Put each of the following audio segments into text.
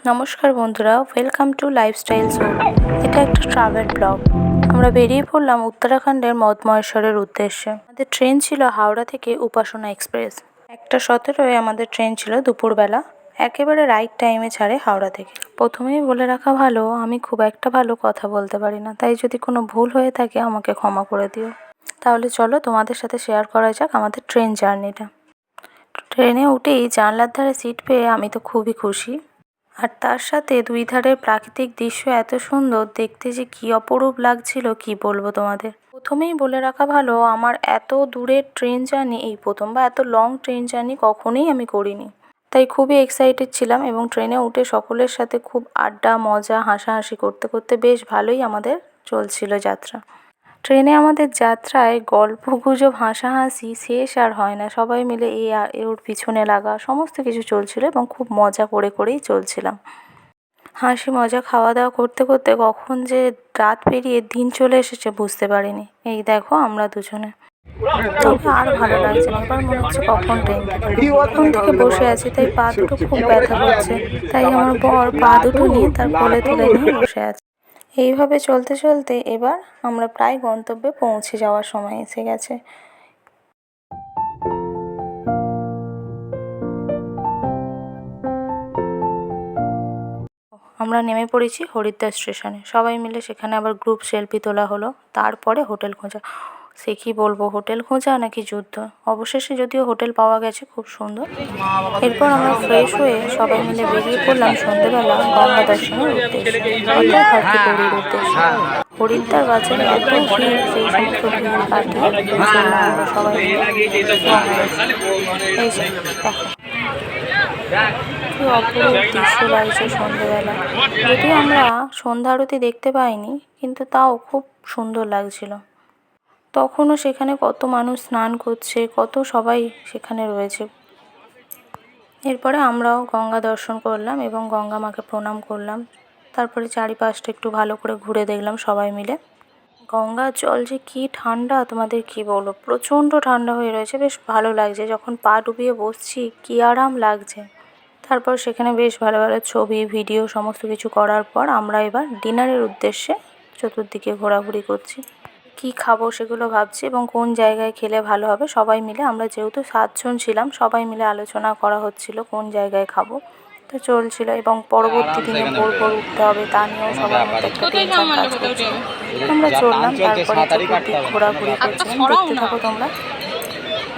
নমস্কার বন্ধুরা, welcome to lifestyle show. এটা একটা ট্রাভেল ব্লগ। আমরা বেরিয়ে পড়লাম উত্তরাখণ্ডের মদমহেশ্বরের উদ্দেশ্যে। আমাদের ট্রেন ছিল হাওড়া থেকে উপাসনা এক্সপ্রেস। 1:17 আমাদের ট্রেন ছিল দুপুরবেলা। একেবারে রাইট টাইমে ছাড়ে হাওড়া থেকে। প্রথমেই বলে রাখা ভালো, আমি খুব একটা ভালো কথা বলতে পারি না, তাই যদি কোনো ভুল হয়ে থাকে আমাকে ক্ষমা করে দিও। তাহলে চলো তোমাদের সাথে শেয়ার করা যাক আমাদের ট্রেন জার্নিটা। ট্রেনে উঠেই জানলার ধারে সিট পেয়ে আমি তো খুবই খুশি। আর তার সাথে দুই ধারের প্রাকৃতিক দৃশ্য এত সুন্দর দেখতে যে কি অপরূপ লাগছিল, কি বলবো তোমাদের। প্রথমেই বলে রাখা ভালো, আমার এত দূরের ট্রেন জার্নি এই প্রথম, বা এত লং ট্রেন জার্নি কখনোই আমি করিনি। তাই খুবই এক্সাইটেড ছিলাম এবং ট্রেনে উঠে সকলের সাথে খুব আড্ডা মজা হাসাহাসি করতে করতে বেশ ভালোই আমাদের চলছিল যাত্রা। ট্রেনে আমাদের যাত্রায় গল্পগুজব হাসাহাসি শেষ আর হয় না। সবাই মিলে ওর পিছনে লাগা সমস্ত কিছু চলছিল এবং খুব মজা করেই চলছিলাম। হাসি মজা খাওয়া দাওয়া করতে করতে কখন যে রাত পেরিয়ে দিন চলে এসেছে বুঝতে পারিনি। এই দেখো আমরা দুজনে। তবে আর ভালো লাগছে না, এবার মনে হচ্ছে কখন ট্রেন থেকে বসে আছি, তাই পা দুটো খুব ব্যথা করছে। তাই আমার বর পা দুটো নিয়ে তার কোলে তুলে নিয়ে বসে আছে। এইভাবে চলতে চলতে এবার আমরা প্রায় গন্তব্যে পৌঁছে যাওয়ার সময় এসে গেছে। আমরা নেমে পড়েছি হরিদ্বার স্টেশনে। সবাই মিলে সেখানে আবার গ্রুপ সেলফি তোলা হলো। তারপরে হোটেল খোঁজা। সে কি বলবো, হোটেল খোঁজা নাকি যুদ্ধ। অবশেষে যদিও হোটেল পাওয়া গেছে, খুব সুন্দর। এরপর আমরা ফ্রেশ হয়ে সবাই মিলে বেরিয়ে পড়লাম সন্ধেবেলা গঙ্গা দর্শনের উদ্দেশ্যে, অর্থাৎ হরকি পৌরির উদ্দেশ্যে। হরিদ্বার বাজারে এত ভিড়, সেই সমস্ত ভিড় কাটিয়ে চললাম আমরা সবাই মিলে গঙ্গা দর্শনে। এই যে দেখো কি অপরূপ দৃশ্য লাগছে সন্ধেবেলা। যদিও আমরা সন্ধ্যা আরতি দেখতে পাইনি, কিন্তু তাও খুব সুন্দর লাগছিল। তখনও সেখানে কত মানুষ স্নান করছে, কত সবাই সেখানে রয়েছে। এরপরে আমরাও গঙ্গা দর্শন করলাম এবং গঙ্গা মাকে প্রণাম করলাম। তারপরে চারিপাশটা একটু ভালো করে ঘুরে দেখলাম সবাই মিলে। গঙ্গার জল যে কি ঠান্ডা, তোমাদের কি বলবো, প্রচণ্ড ঠান্ডা হয়ে রয়েছে। বেশ ভালো লাগছে, যখন পা ডুবিয়ে বসছি কি আরাম লাগছে। তারপর সেখানে বেশ ভালো ভালো ছবি ভিডিও সমস্ত কিছু করার পর আমরা এবার ডিনারের উদ্দেশ্যে চতুর্দিকে ঘোরাঘুরি করছি। কি খাবো সেগুলো ভাবছি এবং কোন জায়গায় খেলে ভালো হবে। সবাই মিলে আমরা যেহেতু 7 জন ছিলাম, সবাই মিলে আলোচনা করা হচ্ছিল কোন জায়গায় খাবো। তো চলছিল এবং পরবর্তী দিনে ভোর ভোর উঠতে হবে তা নিয়েও সবার মধ্যে একটা টেনশন কাজ করছিল। আমরা চললাম, তারপরে চতুর্দিক ঘোরাঘুরি করছিলাম। দেখতে থাকো তোমরা।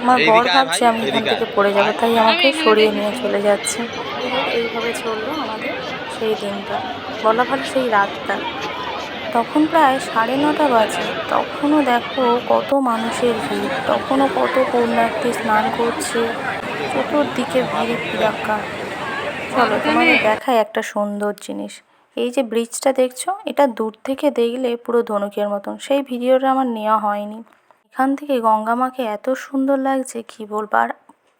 আমার বর ভাবছে আমি এখান থেকে পড়ে যাবো, তাই আমাকে সরিয়ে নিয়ে চলে যাচ্ছে। এইভাবে চললো আমাদের সেই দিনটা, বলা ভালো সেই রাতটা। তখন প্রায় 9:30 বাজে। তখনও দেখো কত মানুষের ভিড়, তখনও কত পুণ্যার্থী স্নান করছে, চতুর্দিকে ভিড় ভিড়াক্কা। চলো তোমাদের দেখায় একটা সুন্দর জিনিস। এই যে ব্রিজটা দেখছো, এটা দূর থেকে দেখলে পুরো ধনুকের মতন। সেই ভিডিওটা আমার নেওয়া হয়নি। এখান থেকে গঙ্গা মাকে এত সুন্দর লাগছে কি বলবো, আর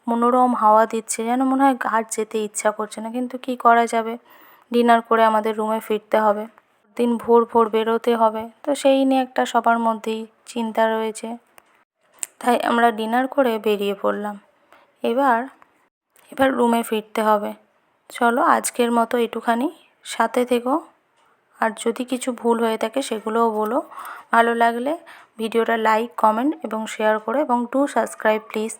মনোরম হাওয়া দিচ্ছে, যেন মনে হয় আর যেতে ইচ্ছা করছে না, কিন্তু কি করা যাবে, ডিনার করে আমাদের রুমে ফিরতে হবে। দিন ভোর ভোর বেরোতে হবে, তো সেই নিয়ে একটা সবার মধ্যেই চিন্তা রয়েছে। তাই আমরা ডিনার করে বেরিয়ে পড়লাম। এবার রুমে ফিরতে হবে। চলো আজকের মতো এটুখানি, সাথে থেকো। আর যদি কিছু ভুল হয়ে থাকে সেগুলোও বলো। ভালো লাগলে ভিডিওটা লাইক কমেন্ট এবং শেয়ার করো এবং ডু সাবস্ক্রাইব প্লিজ।